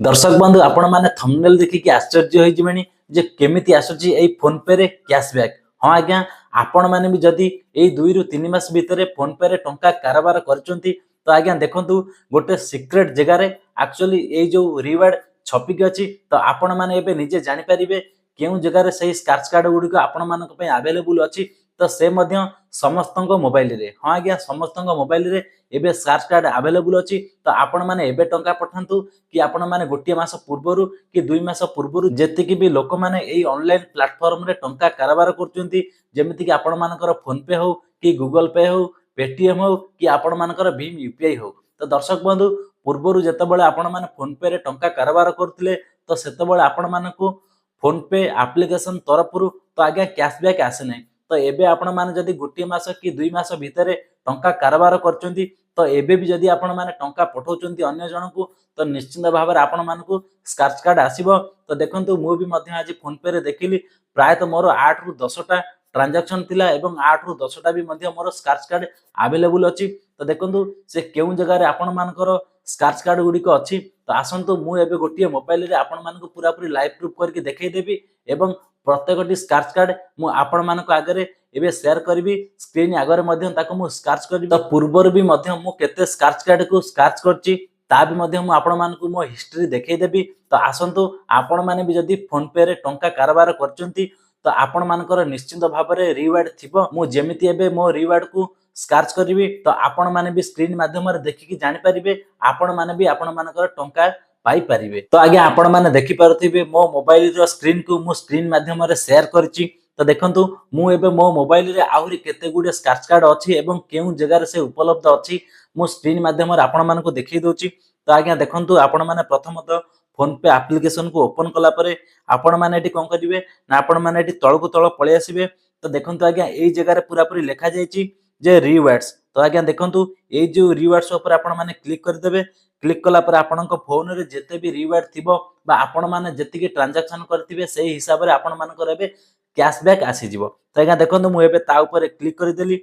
दर्शक बंधु आपण मैंने थंबनेल देखिकी आश्चर्य होइजिबेनी जे केमिति आसुची एई फोन पे रे कैशबैक। हाँ आज्ञा, आपण मैंने भी जदि एई 2 रु 3 मास भितर फोन पे रे टंका कारोबार करचंती तो आज्ञा देखंतु गोटे सीक्रेट जगह रे एक्चुअली एई जो रिवार्ड छपिक अछि तो आपण मैंने एबे निजे जानि परिबे केउ जगह रे सही स्क्रैच कार्ड गुडी को आपण मानक पय अवेलेबल अछि तो से मध्य समस्तक मोबाइल रे। हाँ आज्ञा, समस्तक मोबाइल रे एबे स्क्रैच कार्ड अवेलेबल अछि तो आपण माने एबे टंका पठांतु कि आपण माने गोटे मास पूर्वरु कि 2 मास पूर्वरु जेतिकी भी लोक माने एई ऑनलाइन प्लेटफॉर्म रे टंका कारोबार करचंती जेमिति कि आपण मानकर फोन पे हो कि गूगल पे हो पेटीएम हो कि आपण मानकर भीम यूपीआई हो। तो दर्शक बंधु पूर्वरु जेतेबेले आपण माने फोन पे रे टंका कारोबार करथिले तो सेतेबेले आपण मानकु फोन पे एप्लीकेशन तरफरु तो आज्ञा कैशबैक आसे नै। तो एबे आपण माने जदि गोटे मास कि 2 मास भितरे टंका कारोबार करचंती तो एबे भी जदि आपण माने टंका पठाउचंती अन्य जनकु तो निश्चित भाव में आपण मानकु स्क्रैच कार्ड आसीबो। तो देखंतु मु भी मध्य आज फोन पे रे देखिली प्राय तो मोर 8 रु 10 टा ट्रांजैक्शन थिला एवं 8 रु 10 टा भी मध्य मोर स्क्रैच कार्ड अवेलेबल अछि। तो देखंतु से केउ जगह रे आपण मानकर स्क्रैच कार्ड गुडी को अछि तो आसंतु मु एबे गोटिए मोबाइल रे आपण मानकु पूरा पूरी लाइव प्रूफ करके देखै देबी एवं प्रत्येकटी स्क्रैच कार्ड मु आपण मानक आगरे एबे शेयर करबी स्क्रीन आगरे मध्य ताको मु स्क्रैच करबी। तो पूर्वर भी मध्य मु केते स्क्रैच कार्ड को स्क्रैच करची ता भी मध्य मु आपण मानकु मो हिस्ट्री देखै देबी। तो आसंतु आपण माने भी जदि फोन पे रे टंका कारोबार करचंती तो आपण मानकर निश्चित भाव में रिवार्ड थिबो। मु जेमिति एबे मो रिवार्ड को स्क्रैच करबी तो आपण माने भी स्क्रीन माध्यम रे देखिकी जानि परिबे आपण माने भी आपण मानकर टंका पाई परिबे। तो आज्ञा आपण माने देखि पारुथिबे मो मोबाइल रो स्क्रीन को मु स्क्रीन माध्यम रे शेयर करची। तो देखंतु मु एबे मो मोबाइल रे आहुरी केते गुडे स्क्रैच कार्ड अछि एवं केउ जगह रे से उपलब्ध अछि मु स्क्रीन माध्यम रे आपण मानको देखि दोची। तो आज्ञा देखंतु आपण माने प्रथमतः फोन पे एप्लीकेशन को ओपन कला परे आपण माने एटी कोन करिवे ना आपण माने एटी तळ को तळ पळे आसीबे। तो देखंतु आज्ञा एई जगह रे पूरा पूरी लेखा जायछि जे रिवार्ड्स। तो आज्ञा देखंतु एई जो रिवार्ड्स ऊपर आपण माने क्लिक कर देबे। क्लिक कला पर आपणक फोन रे जेते भी रिवार्ड थिबो बा आपण माने जेतिकी ट्रांजैक्शन करथिबे सेही हिसाब रे आपण मानकर एबे कैशबैक आसी जिवो। तो आज्ञा देखंतु मु एबे ता ऊपर क्लिक कर देली।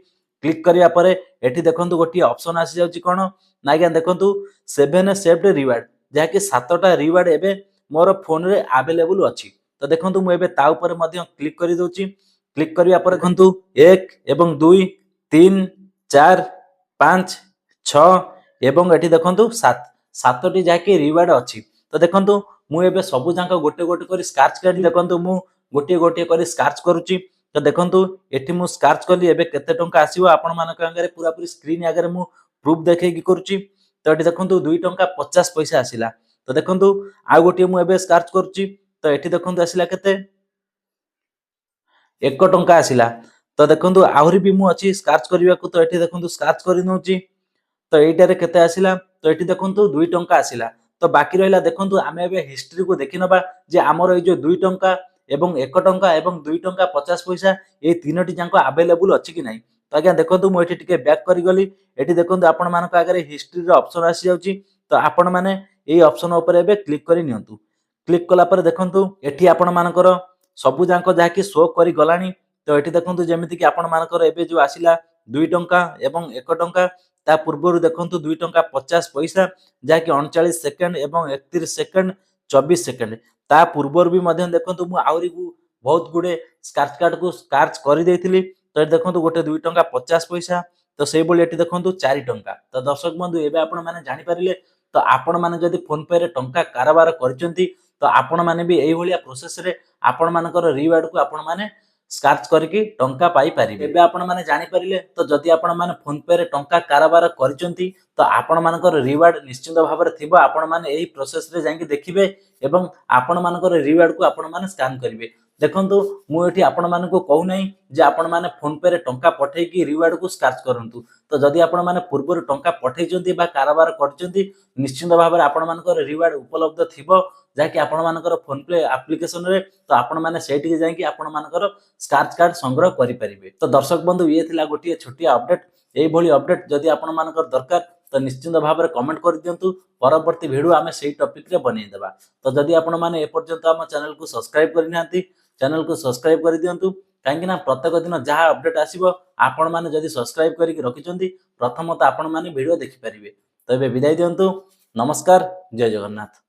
क्लिक करिया परे एठी देखंतु गोटी ऑप्शन आसी जाउची कोन ना आज्ञा देखंतु 7 सेव्ड रिवार्ड जहा कि 7टा रिवार्ड एबे मोर फोन रे अवेलेबल अछि। तो देखंतु मु एबे ता ऊपर मध्य क्लिक करि दोची। क्लिक करिया परे देखंतु 1 एवं 2 3 4 5 6 एवं एठी देखंतु 7 7टी जाके रिवार्ड अछि। तो देखंतु मु एबे सबु जांक गोटे गोटे करी स्क्रैच कर देखंतु मु गोटे गोटे करी स्क्रैच करूची। तो देखंतु एठी मु स्क्रैच कली एबे केते टंका आसीबो आपण मानक अंगरे पूरा पूरी स्क्रीन आगरे मु प्रूफ देखै कि करूची। तो एठी देखंतु 2 टंका 50 पैसा आसिला। तो देखंतु आ गोटे मु एबे स्क्रैच करूची। तो एठी देखंतु आसिला केते 1 टंका आसिला। तो देखंतु आहुरी भी मु अछि स्क्रैच करिवा को। तो एठी देखंतु स्क्रैच करि नउची। तो एटारे केते आसिला तो एठी देखंतु 2 टंका आसिला। तो बाकी रहिला देखंतु आमे एबे हिस्ट्री को देखि नबा जे हमर ए जो 2 टंका एवं 1 टंका एवं 2 टंका 50 पैसा ए तीनोटी जांको अवेलेबल अछि कि नै। तो आज्ञा देखंतु मु एठी टिके बैक करि गली। एठी देखंतु आपण मानक आगरे हिस्ट्री रो ऑप्शन आसी जाउची। तो आपण माने एई ऑप्शन ऊपर एबे क्लिक करि नियंतु। क्लिक कला पर देखंतु एठी आपण मानकर सबु जांको जा कि शो करि गलानी। तो एठी देखंतु जेमिति कि आपण मानकर एबे जो आसिला 2 टंका एवं 1 टंका ता पूर्वरु देखंतु 2 टंका 50 पैसा जा कि 39 सेकंड एवं 31 सेकंड 24 सेकंड ता पूर्वरु भी मध्य देखंतु मु आउरी बहुत गुडे स्क्रैच कार्ड को स्क्रैच करि देथिली। तो एठी देखंतु गोटे 2 टंका 50 पैसा तो सेई बोली एठी देखंतु 4 टंका। तो दर्शक बंधु एबे आपण माने जानि परिले तो आपण माने जदि फोन पे रे टंका कारोबार करचंती तो आपण माने भी एई भलिया प्रोसेस रे आपण मानकर रिवार्ड को आपण माने स्क्रैच करके टंका पाई परिबे। एबे आपण माने जानि परिले तो जदि आपण माने फोन पे रे टंका कारोबार करचंती तो आपण मानकर रिवार्ड निश्चित भाव रे थिबो। आपण माने एई प्रोसेस रे जांकि देखिबे एवं आपण मानकर रिवार्ड को आपण माने स्कैन करिवे। देखंतु मु एठी आपण मानको कहू नै जे आपण माने फोन पे रे टंका पठै कि रिवार्ड को स्क्रैच करंतु। तो जदि आपण माने पूर्व टंका पठैचंती बा कारोबार करचंती निश्चित भाव रे आपण मानकर रिवार्ड उपलब्ध थिबो जा कि आपण मानकर फोन पे एप्लीकेशन रे। तो आपण माने सेठी जाय कि आपण मानकर स्क्रैच कार्ड संग्रह करि परिबे। तो दर्शक बंधु ये थिला गोटिए छोटिया अपडेट। एई भली अपडेट जदि आपण मानकर दरकार तो निश्चित भाव में कमेंट कर दियंतु। परवर्ती वीडियो आमे सेही टॉपिक रे बनै देबा। तो जदि आपण माने ए पर्यंत हम चैनल को सब्सक्राइब करि नांती चैनल को सब्सक्राइब कर दियंतु। काहेकि ना प्रत्येक दिन जहाँ अपडेट आसीबो आपण माने जदि सब्सक्राइब करिक रखिचंती प्रथमतः आपण माने वीडियो देखि परिबे। तो एबे विदाय दियंतु। नमस्कार, जय जगन्नाथ।